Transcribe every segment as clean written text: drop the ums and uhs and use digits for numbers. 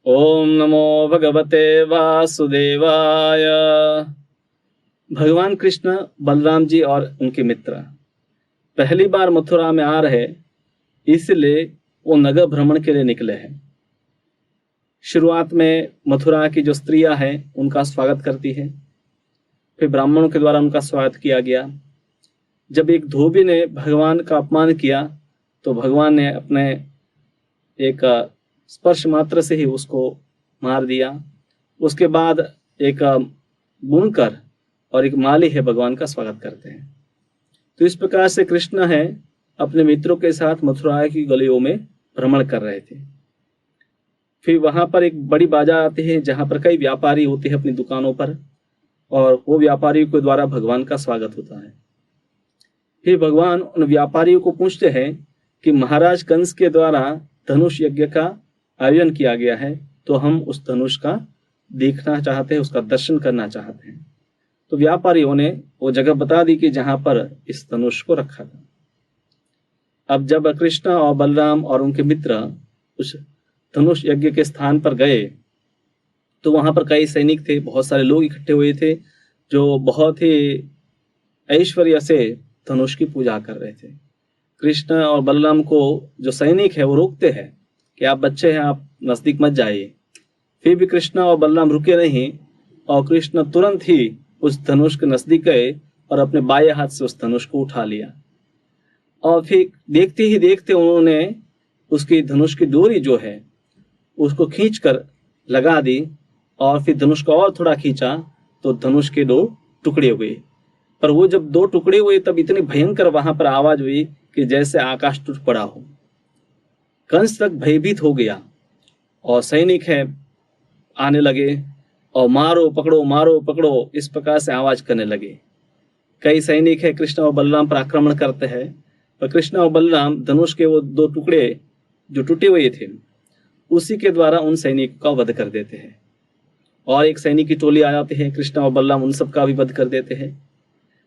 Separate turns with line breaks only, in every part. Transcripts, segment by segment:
ओम नमो भगवते वासुदेवाय। भगवान कृष्ण, बलराम जी और उनके मित्र पहली बार मथुरा में आ रहे, इसलिए वो नगर भ्रमण के लिए निकले हैं। शुरुआत में मथुरा की जो स्त्रियां हैं उनका स्वागत करती है, फिर ब्राह्मणों के द्वारा उनका स्वागत किया गया। जब एक धोबी ने भगवान का अपमान किया तो भगवान ने अपने एक स्पर्श मात्र से ही उसको मार दिया। उसके बाद एक बुनकर और एक माली है भगवान का स्वागत करते हैं। तो इस प्रकार से कृष्ण है अपने मित्रों के साथ मथुरा की गलियों में भ्रमण कर रहे थे। फिर वहां पर एक बड़ी बाजार आती है जहां पर कई व्यापारी होते हैं अपनी दुकानों पर, और वो व्यापारियों के द्वारा भगवान का स्वागत होता है। फिर भगवान उन व्यापारियों को पूछते हैं कि महाराज कंस के द्वारा धनुष यज्ञ का आयोजन किया गया है, तो हम उस धनुष का देखना चाहते हैं, उसका दर्शन करना चाहते हैं। तो व्यापारियों ने वो जगह बता दी कि जहां पर इस धनुष को रखा था। अब जब कृष्ण और बलराम और उनके मित्र उस धनुष यज्ञ के स्थान पर गए तो वहां पर कई सैनिक थे, बहुत सारे लोग इकट्ठे हुए थे जो बहुत ही ऐश्वर्य से धनुष की पूजा कर रहे थे। कृष्ण और बलराम को जो सैनिक है वो रोकते हैं कि आप बच्चे हैं, आप नजदीक मत जाइए। फिर भी कृष्ण और बलराम रुके नहीं और कृष्ण तुरंत ही उस धनुष के नजदीक गए और अपने बाएं हाथ से उस धनुष को उठा लिया। और फिर देखते ही देखते उन्होंने उसकी धनुष की डोरी जो है उसको खींचकर लगा दी, और फिर धनुष को और थोड़ा खींचा तो धनुष के 2 टुकड़े हुए। पर वो जब 2 टुकड़े हुए तब इतनी भयंकर वहां पर आवाज हुई कि जैसे आकाश टूट पड़ा हो। कंस तक भयभीत हो गया और सैनिक है आने लगे और मारो पकड़ो इस प्रकार से आवाज करने लगे। कई सैनिक है कृष्ण और बलराम पर आक्रमण करते हैं, पर कृष्ण और बलराम धनुष के वो 2 टुकड़े जो टूटे हुए थे उसी के द्वारा उन सैनिकों का वध कर देते हैं। और एक सैनिक की टोली आ जाती है, कृष्ण और बलराम उन सब का भी वध कर देते हैं।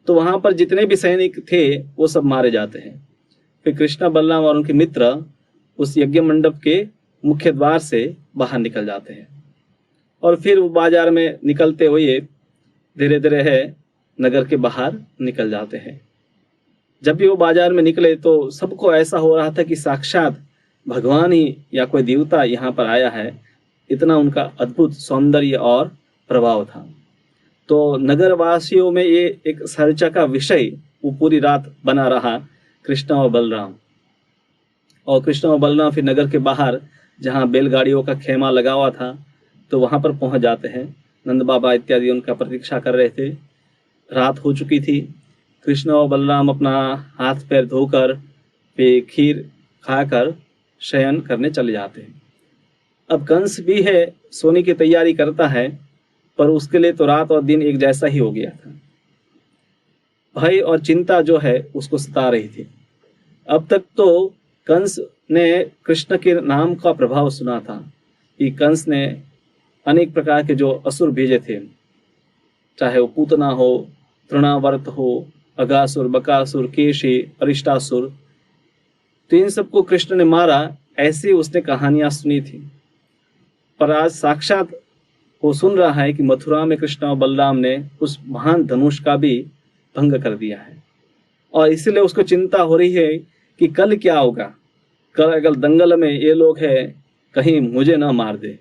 तो वहां पर जितने भी सैनिक थे वो सब मारे जाते हैं। फिर कृष्ण, बलराम और उनके मित्र उस यज्ञ मंडप के मुख्य द्वार से बाहर निकल जाते हैं और फिर वो बाजार में निकलते हुए धीरे धीरे है नगर के बाहर निकल जाते हैं। जब भी वो बाजार में निकले तो सबको ऐसा हो रहा था कि साक्षात भगवान ही या कोई देवता यहाँ पर आया है, इतना उनका अद्भुत सौंदर्य और प्रभाव था। तो नगर वासियों में ये एक चर्चा का विषय वो पूरी रात बना रहा, कृष्ण और बलराम। और कृष्ण और बलराम फिर नगर के बाहर जहाँ बैलगाड़ियों का खेमा लगा हुआ था तो वहां पर पहुंच जाते हैं। नंद बाबा इत्यादि उनका प्रतीक्षा कर रहे थे। रात हो चुकी थी। कृष्ण और बलराम अपना हाथ पैर धोकर फिर खीर खाकर शयन करने चले जाते हैं। अब कंस भी है सोने की तैयारी करता है, पर उसके लिए तो रात और दिन एक जैसा ही हो गया था। भय और चिंता जो है उसको सता रही थी। अब तक तो कंस ने कृष्ण के नाम का प्रभाव सुना था कि कंस ने अनेक प्रकार के जो असुर भेजे थे, चाहे वो पूतना हो, तृणावर्त हो, अगासुर, बकासुर, केशी, अरिष्टासुर, तो इन सबको कृष्ण ने मारा, ऐसी उसने कहानियां सुनी थी। पर आज साक्षात वो सुन रहा है कि मथुरा में कृष्ण और बलराम ने उस महान धनुष का भी भंग कर दिया है, और इसीलिए उसको चिंता हो रही है कि कल क्या होगा। कल अगर दंगल में ये लोग है कहीं मुझे ना मार दे।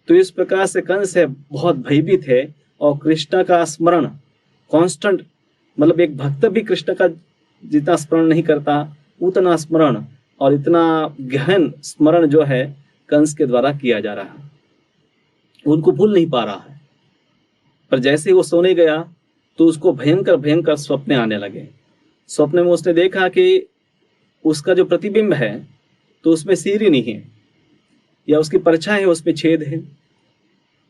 तो इस प्रकार से कंस है बहुत भयभीत है और कृष्ण का स्मरण कांस्टेंट, मतलब एक भक्त भी कृष्ण का जितना स्मरण नहीं करता उतना स्मरण और इतना गहन स्मरण जो है कंस के द्वारा किया जा रहा है, उनको भूल नहीं पा रहा है। पर जैसे ही वो सोने गया तो उसको भयंकर भयंकर स्वप्न आने लगे। स्वप्न में उसने देखा कि उसका जो प्रतिबिंब है तो उसमें सिर ही नहीं है, या उसकी परछाई है उसमें छेद है।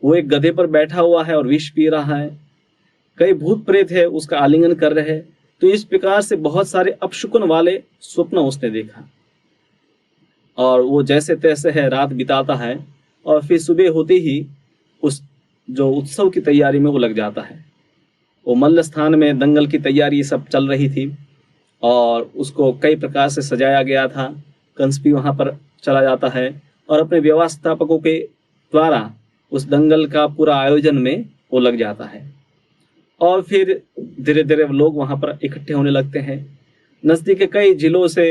वो एक गधे पर बैठा हुआ है और विष पी रहा है। कई भूत प्रेत है उसका आलिंगन कर रहे हैं। तो इस प्रकार से बहुत सारे अपशकुन वाले स्वप्न उसने देखा, और वो जैसे तैसे है रात बिताता है, और फिर सुबह होते ही उस जो उत्सव की तैयारी में वो लग जाता है। वो मल्ल स्थान में दंगल की तैयारी सब चल रही थी और उसको कई प्रकार से सजाया गया था। कंस भी वहां पर चला जाता है और अपने व्यवस्थापकों के द्वारा उस दंगल का पूरा आयोजन में वो लग जाता है। और फिर धीरे धीरे लोग वहां पर इकट्ठे होने लगते हैं। नजदीक के कई जिलों से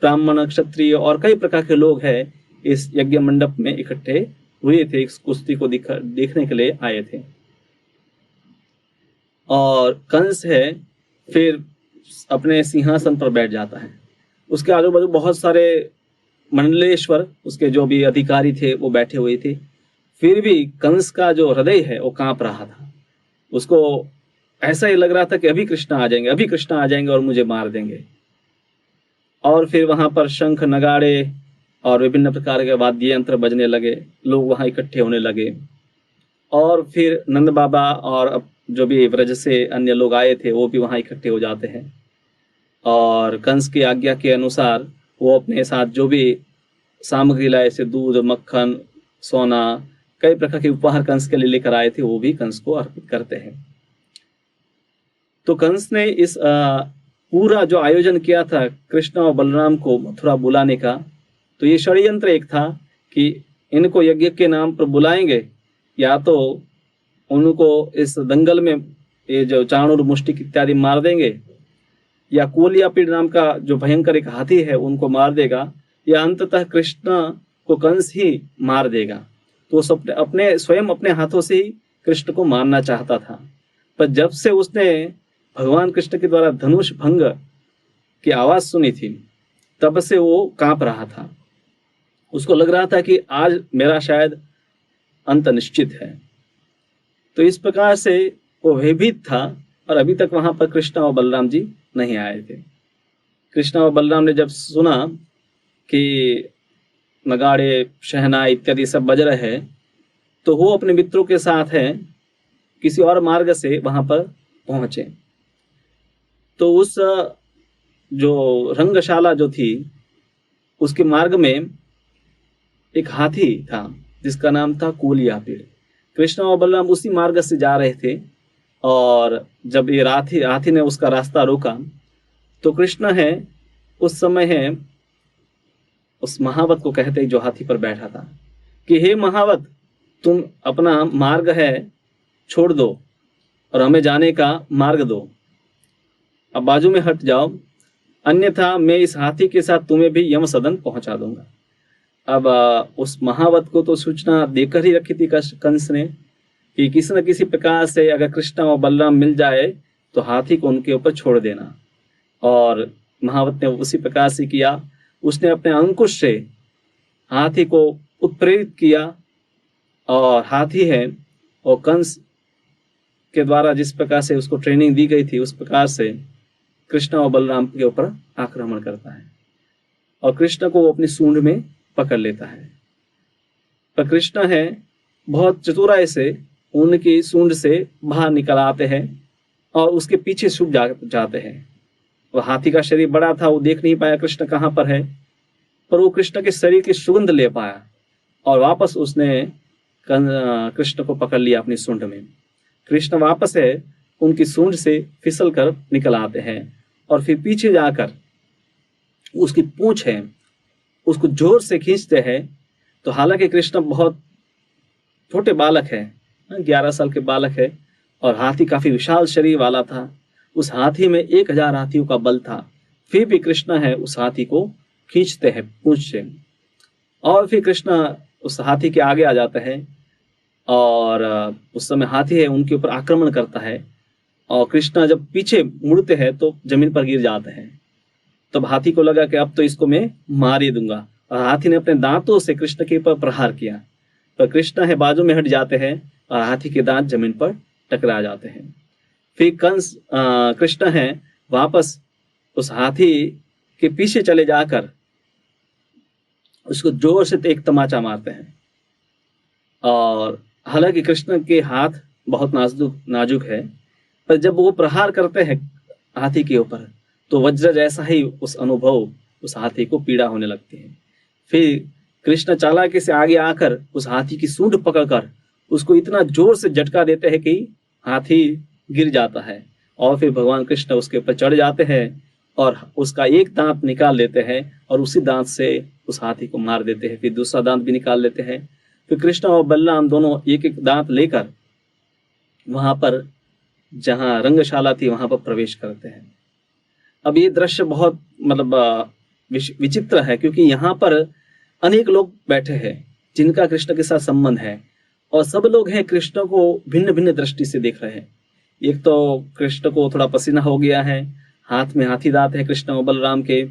ब्राह्मण, क्षत्रिय और कई प्रकार के लोग हैं इस यज्ञ मंडप में इकट्ठे हुए थे, इस कुश्ती को देखने के लिए आए थे। और कंस है फिर अपने सिंहासन पर बैठ जाता है। उसके आजू बाजू बहुत सारे मंडलेश्वर, उसके जो भी अधिकारी थे वो बैठे हुए थे। फिर भी कंस का जो हृदय है वो कांप रहा था। उसको ऐसा ही लग रहा था कि अभी कृष्ण आ जाएंगे, अभी कृष्ण आ जाएंगे और मुझे मार देंगे। और फिर वहां पर शंख, नगाड़े और विभिन्न प्रकार के वाद्य यंत्र बजने लगे, लोग वहां इकट्ठे होने लगे। और फिर नंद बाबा और जो भी व्रज से अन्य लोग आए थे वो भी वहां इकट्ठे हो जाते हैं। और कंस की आज्ञा के अनुसार वो अपने साथ जो भी सामग्री लाए, जैसे दूध, मक्खन, सोना, कई प्रकार के उपहार कंस के लिए लेकर आए थे, वो भी कंस को अर्पित करते हैं। तो कंस ने इस पूरा जो आयोजन किया था कृष्ण और बलराम को मथुरा बुलाने का, तो ये षड्यंत्र एक था कि इनको यज्ञ के नाम पर बुलाएंगे, या तो उनको इस दंगल में ये जो चाणूर, मुष्टिक इत्यादि मार देंगे, या कोलियापीड़ नाम का जो भयंकर एक हाथी है उनको मार देगा, या अंततः कृष्ण को कंस ही मार देगा। तो सब अपने स्वयं अपने हाथों से ही कृष्ण को मारना चाहता था। पर जब से उसने भगवान कृष्ण के द्वारा धनुष भंग की आवाज सुनी थी, तब से वो कांप रहा था। उसको लग रहा था कि आज मेरा शायद अंत निश्चित है। तो इस प्रकार से वो भयभीत था। और अभी तक वहां पर कृष्ण और बलराम जी नहीं आए थे। कृष्ण और बलराम ने जब सुना कि नगाड़े, शहनाई इत्यादि सब बज रहे हैं, तो वो अपने मित्रों के साथ हैं किसी और मार्ग से वहां पर पहुंचे। तो उस जो रंगशाला जो थी उसके मार्ग में एक हाथी था जिसका नाम था कोलियापीड़। कृष्ण और बलराम उसी मार्ग से जा रहे थे। और जब ये हाथी ने उसका रास्ता रोका, तो कृष्ण है उस समय है उस महावत को कहते हैं जो हाथी पर बैठा था कि हे महावत, तुम अपना मार्ग है छोड़ दो और हमें जाने का मार्ग दो, अब बाजू में हट जाओ, अन्यथा मैं इस हाथी के साथ तुम्हें भी यम सदन पहुंचा दूंगा। अब उस महावत को तो सूचना देकर ही रखी थी कंस ने कि किसी न किसी प्रकार से अगर कृष्ण और बलराम मिल जाए तो हाथी को उनके ऊपर छोड़ देना। और महावत ने उसी प्रकार से किया। उसने अपने अंकुश से हाथी को उत्प्रेरित किया और हाथी है और कंस के द्वारा जिस प्रकार से उसको ट्रेनिंग दी गई थी उस प्रकार से कृष्ण और बलराम के ऊपर आक्रमण करता है और कृष्ण को वो अपनी सूंड में पकड़ लेता है। पर कृष्ण है बहुत चतुराई से उनकी सूंड से बाहर निकल आते हैं और उसके पीछे छुप जाते हैं। वह हाथी का शरीर बड़ा था, वो देख नहीं पाया कृष्ण कहाँ पर है, पर वो कृष्ण के शरीर की सुगंध ले पाया और वापस उसने कृष्ण को पकड़ लिया अपनी सूंड में। कृष्ण वापस है उनकी सूंड से फिसल कर निकल आते हैं और फिर पीछे जाकर उसकी पूंछ है उसको जोर से खींचते हैं। तो हालांकि कृष्ण बहुत छोटे बालक है, 11 साल के बालक है, और हाथी काफी विशाल शरीर वाला था। उस हाथी में 1000 हाथियों का बल था, फिर भी कृष्ण है उस हाथी को खींचते हैं पूंछ से। और फिर कृष्ण उस हाथी के आगे आ जाता है और उस समय हाथी है उनके ऊपर आक्रमण करता है और कृष्ण जब पीछे मुड़ते हैं तो जमीन पर गिर जाते हैं। तब हाथी को लगा कि अब तो इसको मैं मार ही दूंगा और हाथी ने अपने दांतों से कृष्ण के ऊपर प्रहार किया। पर कृष्ण है बाजू में हट जाते हैं और हाथी के दांत जमीन पर टकरा जाते हैं। फिर कृष्ण है वापस उस हाथी के पीछे चले जाकर उसको जोर से एक तमाचा मारते हैं। और हालांकि कृष्ण के हाथ बहुत नाजुक है, पर जब वो प्रहार करते हैं हाथी के ऊपर तो वज्र जैसा ही उस अनुभव उस हाथी को पीड़ा होने लगती है। फिर कृष्ण चालाकी से आगे आकर उस हाथी की सूंड पकड़कर उसको इतना जोर से झटका देते हैं कि हाथी गिर जाता है। और फिर भगवान कृष्ण उसके ऊपर चढ़ जाते हैं और उसका एक दांत निकाल लेते हैं और उसी दांत से उस हाथी को मार देते हैं। फिर दूसरा दांत भी निकाल लेते हैं फिर कृष्ण और बलराम दोनों एक एक दांत लेकर वहां पर जहां रंगशाला थी वहां पर प्रवेश करते हैं। अब ये दृश्य बहुत मतलब विचित्र है, क्योंकि यहाँ पर अनेक लोग बैठे हैं जिनका कृष्ण के साथ संबंध है, और सब लोग हैं कृष्ण को भिन्न भिन्न दृष्टि से देख रहे हैं। एक तो कृष्ण को थोड़ा पसीना हो गया है, हाथ में हाथी दांत है कृष्ण और बलराम के,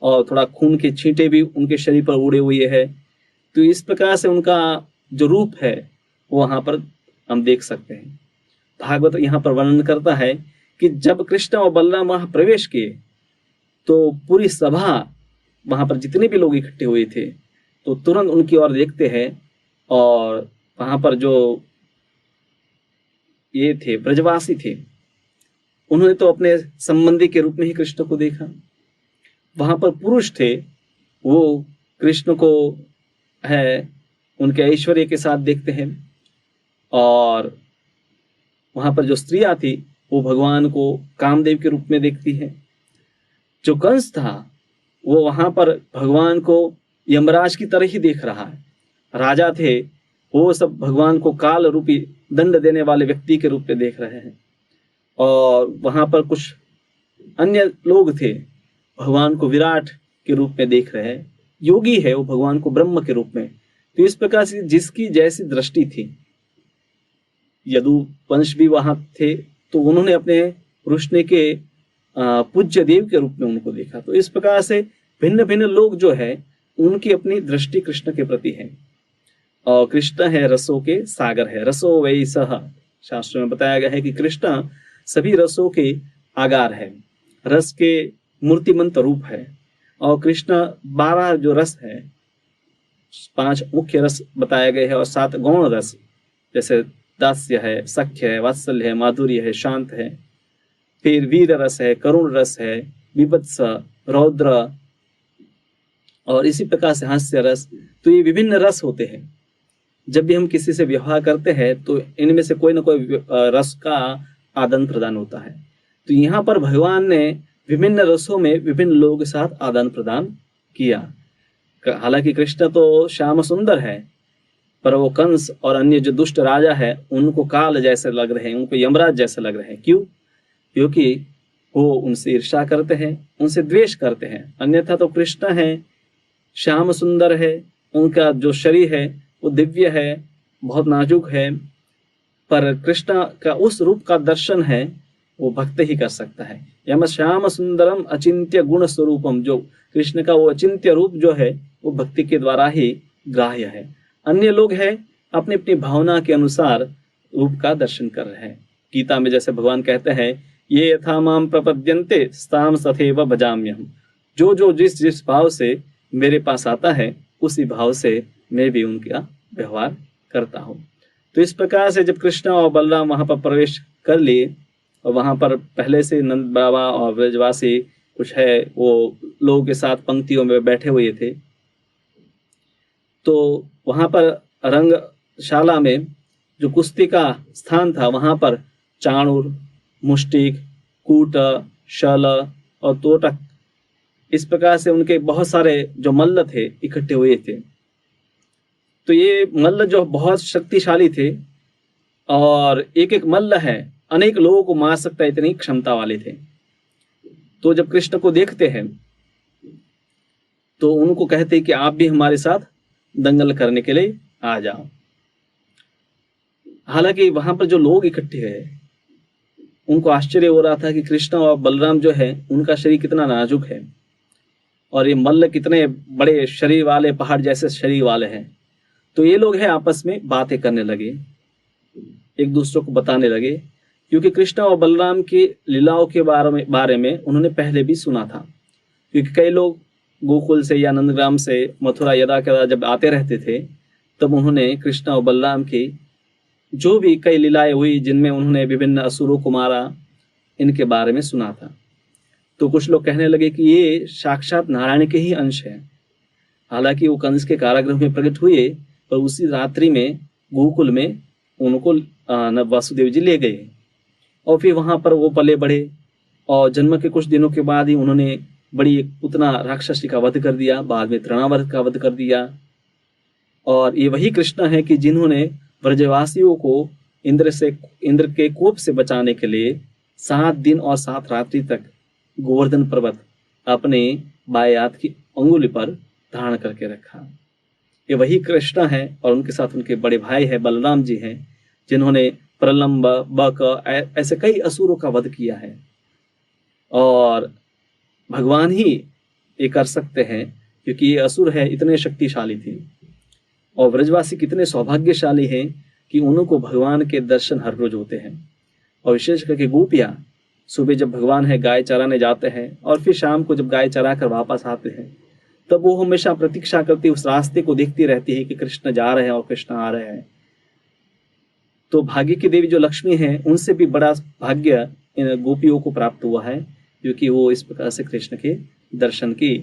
और थोड़ा खून के छींटे भी उनके शरीर पर उड़े हुए हैं। तो इस प्रकार से उनका जो रूप है वो वहां पर हम देख सकते हैं। भागवत यहाँ पर वर्णन करता है कि जब कृष्ण और बलराम वहां प्रवेश किए तो पूरी सभा, वहां पर जितने भी लोग इकट्ठे हुए थे, तो तुरंत उनकी ओर देखते हैं, और वहां पर जो ये थे ब्रजवासी थे, उन्होंने तो अपने संबंधी के रूप में ही कृष्ण को देखा। वहां पर पुरुष थे, वो कृष्ण को है उनके ऐश्वर्य के साथ देखते हैं, और वहां पर जो स्त्रियां थी वो भगवान को कामदेव के रूप में देखती है। जो कंस था वो वहां पर भगवान को यमराज की तरह ही देख रहा है। राजा थे, वो सब भगवान को काल रूपी दंड देने वाले व्यक्ति के रूप में देख रहे हैं। और वहां पर कुछ अन्य लोग थे, भगवान को विराट के रूप में देख रहे हैं। योगी है वो भगवान को ब्रह्म के रूप में। तो इस प्रकार से जिसकी जैसी दृष्टि थी, यदु वंश भी वहां थे, तो उन्होंने अपने रोशनी के पूज्य देव के रूप में उनको देखा। तो इस प्रकार से भिन्न भिन्न लोग जो है उनकी अपनी दृष्टि कृष्ण के प्रति है। और कृष्ण है रसों के सागर है, रसो वै सह, शास्त्र में बताया गया है कि कृष्ण सभी रसों के आगार है, रस के मूर्तिमंत रूप है। और कृष्ण 12 जो रस है, 5 मुख्य रस बताए गए हैं और 7 गौण रस, जैसे दास्य है, सख्य है, वात्सल्य है, माधुर्य है, शांत है, फिर वीर रस है, करुण रस है, विभत्स, रौद्र, और इसी प्रकार से हास्य रस। तो ये विभिन्न रस होते हैं। जब भी हम किसी से व्यवहार करते हैं तो इनमें से कोई ना कोई रस का आदान प्रदान होता है। तो यहाँ पर भगवान ने विभिन्न रसों में विभिन्न लोगों के साथ आदान प्रदान किया। हालांकि कृष्ण तो श्याम सुंदर है, पर वो कंस और अन्य जो दुष्ट राजा है उनको काल जैसे लग रहे हैं, उनको यमराज जैसे लग रहे हैं। क्यों? क्योंकि वो उनसे ईर्ष्या करते हैं, उनसे द्वेष करते हैं। अन्यथा तो कृष्ण है, श्याम सुंदर है, उनका जो शरीर है वो दिव्य है, बहुत नाजुक है, पर कृष्ण का उस रूप का दर्शन है वो भक्त ही कर सकता है। यम श्याम सुंदरम अचिंत्य गुण स्वरूपम, जो कृष्ण का वो अचिंत्य रूप जो है वो भक्ति के द्वारा ही ग्राह्य है। अन्य लोग हैं अपनी अपनी भावना के अनुसार रूप का दर्शन कर रहे हैं। गीता में जैसे भगवान कहते हैं, ये यथा माम प्रपद्यन्ते ताम तथैव भजाम्यहम्, जो जो जिस भाव से मेरे पास आता है उसी भाव से मैं भी उनका व्यवहार करता हूँ। तो इस प्रकार से जब कृष्ण और बलराम वहां पर प्रवेश कर लिए, और वहां पर पहले से नंद बाबा और ब्रजवासी कुछ है वो लोगों के साथ पंक्तियों में बैठे हुए थे, तो वहां पर रंगशाला में जो कुश्ती का स्थान था वहां पर चाणूर, मुष्टिक, कूट, शल और तोटक, इस प्रकार से उनके बहुत सारे जो मल्ल थे इकट्ठे हुए थे। तो ये मल्ल जो बहुत शक्तिशाली थे, और एक एक मल्ल है अनेक लोगों को मार सकता है, इतनी क्षमता वाले थे। तो जब कृष्ण को देखते हैं तो उनको कहते हैं कि आप भी हमारे साथ दंगल करने के लिए आ जाओ। हालांकि वहां पर जो लोग इकट्ठे हैं उनको आश्चर्य हो रहा था कि कृष्ण और बलराम जो है उनका शरीर कितना नाजुक है, और ये मल्ल कितने बड़े शरीर वाले, पहाड़ जैसे शरीर वाले हैं। तो ये लोग हैं आपस में बातें करने लगे, एक दूसरे को बताने लगे, क्योंकि कृष्ण और बलराम की लीलाओं के बारे में उन्होंने पहले भी सुना था। क्योंकि कई लोग गोकुल से या नंदग्राम से मथुरा यदा कदा जब आते रहते थे, तब उन्होंने कृष्ण और बलराम की जो भी कई लीलाएं हुई जिनमें उन्होंने विभिन्न असुरों को मारा, इनके बारे में सुना था। तो कुछ लोग कहने लगे कि ये साक्षात नारायण के ही अंश है। हालांकि वो कंस के कारागृह में प्रकट हुए, पर उसी रात्रि में गोकुल में उनको वासुदेव जी ले गए, और फिर वहां पर वो पले बढ़े, और जन्म के कुछ दिनों के बाद ही उन्होंने बड़ी पूतना राक्षसी का वध कर दिया, बाद में तृणावर्त का वध कर दिया। और ये वही कृष्ण है कि जिन्होंने ब्रजवासियों को इंद्र के कोप से बचाने के लिए 7 दिन और 7 रात्रि तक गोवर्धन पर्वत अपने बाएं हाथ की अंगुली पर धारण करके रखा। ये वही कृष्ण है और उनके साथ उनके बड़े भाई है बलराम जी हैं, जिन्होंने प्रलंब, बक ऐसे कई असुरों का वध किया है। और भगवान ही ये कर सकते हैं, क्योंकि ये असुर है इतने शक्तिशाली थे। और ब्रजवासी कितने सौभाग्यशाली हैं कि उनको भगवान के दर्शन हर रोज होते हैं। और विशेष करके गोपियाँ सुबह जब भगवान है गाय चराने जाते हैं और फिर शाम को जब गाय चरा कर वापस आते हैं, तब वो हमेशा प्रतीक्षा करती, उस रास्ते को देखती रहती है कि कृष्ण जा रहे हैं और कृष्ण आ रहे हैं। तो भाग्य की देवी जो लक्ष्मी है, उनसे भी बड़ा भाग्य इन गोपियों को प्राप्त हुआ है, क्योंकि वो इस प्रकार से कृष्ण के दर्शन की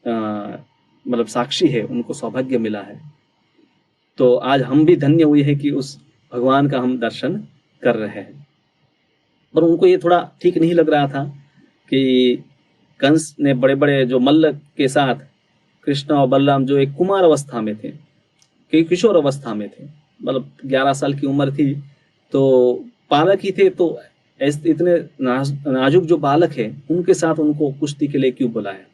मतलब साक्षी है, उनको सौभाग्य मिला है। तो आज हम भी धन्य हुए हैं कि उस भगवान का हम दर्शन कर रहे हैं। पर उनको ये थोड़ा ठीक नहीं लग रहा था कि कंस ने बड़े बड़े जो मल्ल के साथ कृष्ण और बलराम जो एक कुमार अवस्था में थे, कि किशोर अवस्था में थे, मतलब 11 साल की उम्र थी, तो बालक ही थे, तो इतने नाजुक जो बालक है उनके साथ उनको कुश्ती के लिए क्यों बुलाया?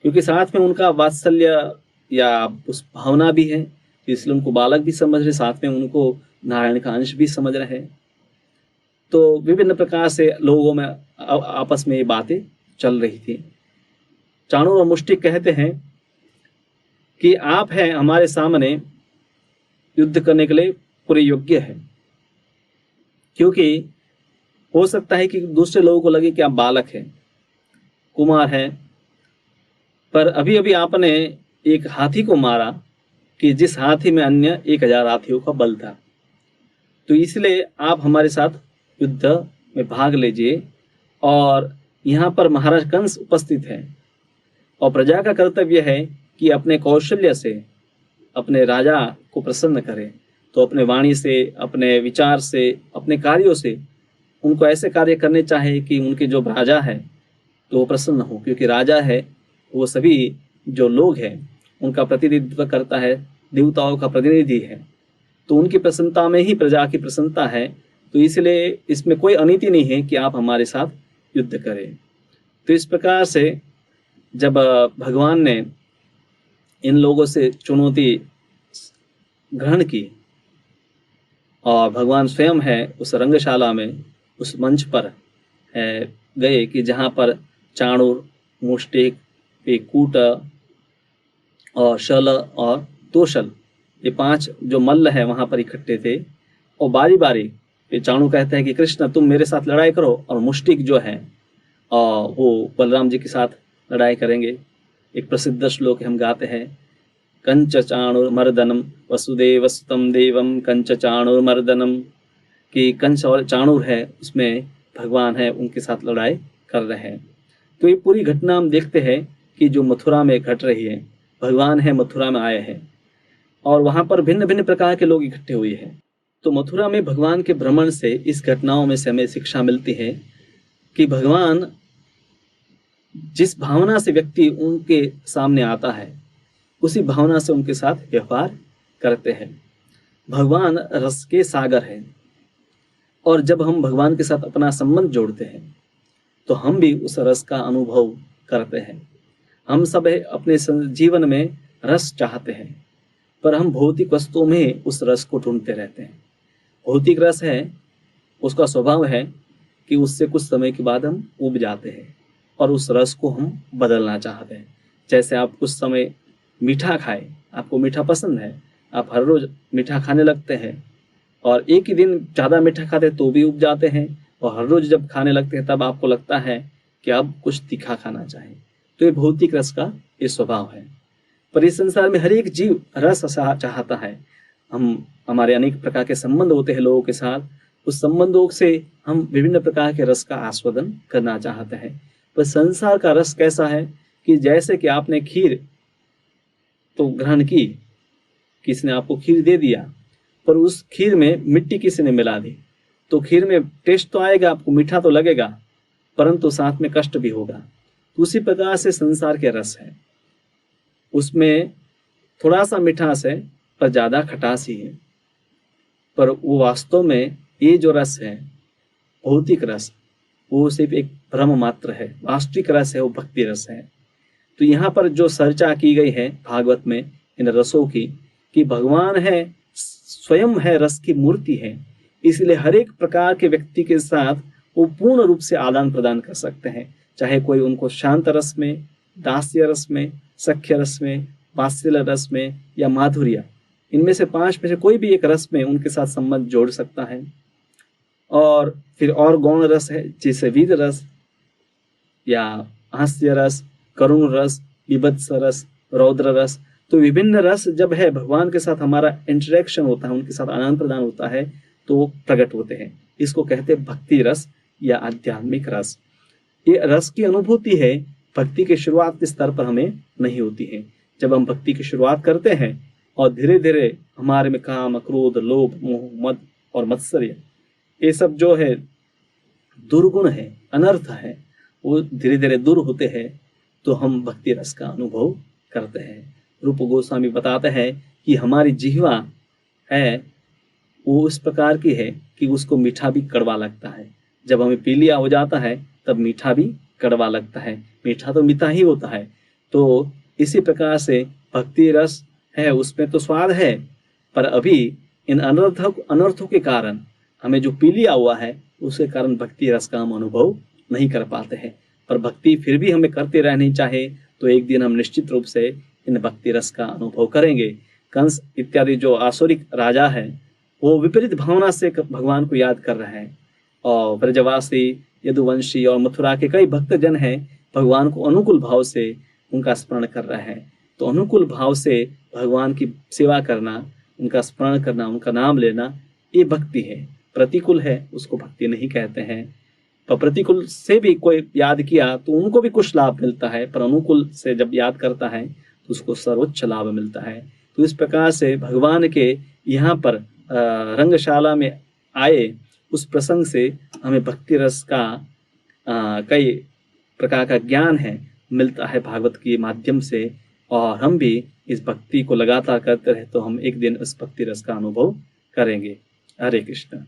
क्योंकि साथ में उनका वात्सल्य या उस भावना भी है, इसलिए उनको बालक भी समझ रहे, साथ में उनको नारायण का अंश भी समझ रहे। तो विभिन्न प्रकार से लोगों में आपस में ये बातें चल रही थी। चाणूर और मुष्टिक कहते हैं कि आप हैं हमारे सामने युद्ध करने के लिए पूरे योग्य है, क्योंकि हो सकता है कि दूसरे लोगों को लगे कि आप बालक हैं, कुमार हैं, पर अभी अभी आपने एक हाथी को मारा कि जिस हाथी में अन्य 1000 हाथियों का बल था। तो इसलिए आप हमारे साथ युद्ध में भाग लीजिए। और यहाँ पर महाराज कंस उपस्थित है और प्रजा का कर्तव्य है कि अपने कौशल्य से अपने राजा को प्रसन्न करे। तो अपने वाणी से, अपने विचार से, अपने कार्यों से उनको ऐसे कार्य करने चाहिए कि उनके जो राजा है तो वो प्रसन्न हो, क्योंकि राजा है वो सभी जो लोग हैं उनका प्रतिनिधित्व करता है, देवताओं का प्रतिनिधि है, तो उनकी प्रसन्नता में ही प्रजा की प्रसन्नता है। तो इसलिए इसमें कोई अनीति नहीं है कि आप हमारे साथ युद्ध करें। तो इस प्रकार से जब भगवान ने इन लोगों से चुनौती ग्रहण की और भगवान स्वयं है उस रंगशाला में, उस मंच पर गए कि जहाँ पर चाणूर, मुष्टिक, कूट और शल और तोशल, ये 5 जो मल्ल है वहाँ पर इकट्ठे थे। और बारी बारी चाणू कहते हैं कि कृष्ण तुम मेरे साथ लड़ाई करो, और मुष्टिक जो है वो बलराम जी के साथ लड़ाई करेंगे। एक प्रसिद्ध श्लोक हम गाते हैं, कंच चाणुर्मर्दनम वसुदेवसुतं देवम कंच चाणुर्मर्दनम, कि कंस और चाणूर है उसमें भगवान है उनके साथ लड़ाई कर रहे हैं। तो ये पूरी घटना हम देखते हैं कि जो मथुरा में घट रही है, भगवान है मथुरा में आए हैं और वहाँ पर भिन्न भिन्न प्रकार के लोग इकट्ठे हुए हैं। तो मथुरा में भगवान के भ्रमण से इस घटनाओं में से हमें शिक्षा मिलती है कि भगवान जिस भावना से व्यक्ति उनके सामने आता है उसी भावना से उनके साथ व्यवहार करते हैं। भगवान रस के सागर हैं और जब हम भगवान के साथ अपना संबंध जोड़ते हैं तो हम भी उस रस का अनुभव करते हैं। हम सब अपने जीवन में रस चाहते हैं, पर हम भौतिक वस्तुओं में उस रस को ढूंढते रहते हैं। भौतिक रस है, उसका स्वभाव है कि उससे कुछ समय के बाद हम उब जाते हैं और उस रस को हम बदलना चाहते हैं। जैसे आप कुछ समय मीठा खाए, आपको मीठा पसंद है, आप हर रोज मीठा खाने लगते हैं और एक ही दिन ज़्यादा मीठा खाते तो भी उब जाते हैं, और हर रोज जब खाने लगते हैं तब आपको लगता है कि अब कुछ तीखा खाना चाहिए। तो ये भौतिक रस का ये स्वभाव है। पर इस संसार में हर एक जीव रस चाहता है। हमारे अनेक प्रकार के संबंध होते हैं लोगों के साथ, उस संबंधों से हम विभिन्न प्रकार के रस का आस्वादन करना चाहते हैं। पर संसार का रस कैसा है कि जैसे कि आपने खीर तो ग्रहण की, किसी ने आपको खीर दे दिया, पर उस खीर में मिट्टी किसी ने मिला दी, तो खीर में टेस्ट तो आएगा, आपको मीठा तो लगेगा, परंतु साथ में कष्ट भी होगा। तो उसी प्रकार से संसार के रस है, उसमें थोड़ा सा मिठास है पर ज़्यादा खटास ही है। पर वो वास्तव में ये जो रस है, भौतिक रस, वो सिर्फ एक भ्रम मात्र है। वास्तविक रस है वो भक्ति रस है। तो यहाँ पर जो चर्चा की गई है भागवत में इन रसों की, कि भगवान है, स्वयं है, रस की मूर्ति है, इसलिए हर एक प्रकार के व्यक्ति के साथ वो पूर्ण रूप से आदान प्रदान कर सकते हैं। चाहे कोई उनको शांत रस में, दास्य रस में, सख्य रस में, वात्सल्य रस में या माधुर्य, इनमें से 5 में से कोई भी एक रस में उनके साथ संबंध जोड़ सकता है। और फिर और गौण रस है, जैसे वीर रस या हास्य रस, करुण रस, विभत्स रस, रौद्र रस। तो विभिन्न रस जब है भगवान के साथ हमारा इंटरेक्शन होता है, उनके साथ आदान प्रदान होता है, तो प्रकट होते हैं। इसको कहते हैं भक्ति रस या आध्यात्मिक रस। ये रस की अनुभूति है भक्ति के शुरुआत के स्तर पर हमें नहीं होती है। जब हम भक्ति की शुरुआत करते हैं और धीरे धीरे हमारे में काम, क्रोध, लोभ, मोह, मद और मत्सर्य, ये सब जो है दुर्गुण है, अनर्थ है, वो धीरे धीरे दूर होते हैं, तो हम भक्ति रस का अनुभव करते हैं। रूप गोस्वामी बताते हैं कि हमारी जिह्वा है वो उस प्रकार की है कि उसको मीठा भी कड़वा लगता है। जब हमें पीलिया हो जाता है तब मीठा भी कड़वा लगता है। मीठा तो मीठा ही होता है। तो इसी प्रकार से भक्ति रस है, उसमें तो स्वाद है, पर अभी इन अनर्थों के कारण हमें जो पीलिया हुआ है उसके कारण भक्ति रस का हम अनुभव नहीं कर पाते हैं। पर भक्ति फिर भी हमें करते रहनी चाहिए, तो एक दिन हम निश्चित रूप से इन भक्ति रस का अनुभव करेंगे। कंस इत्यादि जो आसुरिक राजा है वो विपरीत भावना से भगवान को याद कर रहे हैं, और ब्रजवासी, यदुवंशी और मथुरा के कई भक्तजन हैं भगवान को अनुकूल भाव से उनका स्मरण कर रहे हैं। तो अनुकूल भाव से भगवान की सेवा करना, उनका स्मरण करना, उनका नाम लेना, ये भक्ति है। प्रतिकूल है उसको भक्ति नहीं कहते हैं। पर प्रतिकूल से भी कोई याद किया तो उनको भी कुछ लाभ मिलता है, पर अनुकूल से जब याद करता है तो उसको सर्वोच्च लाभ मिलता है। तो इस प्रकार से भगवान के यहाँ पर रंगशाला में आए उस प्रसंग से हमें भक्ति रस का कई प्रकार का ज्ञान है मिलता है भागवत के माध्यम से, और हम भी इस भक्ति को लगातार करते रहे तो हम एक दिन उस भक्ति रस का अनुभव करेंगे। हरे कृष्ण।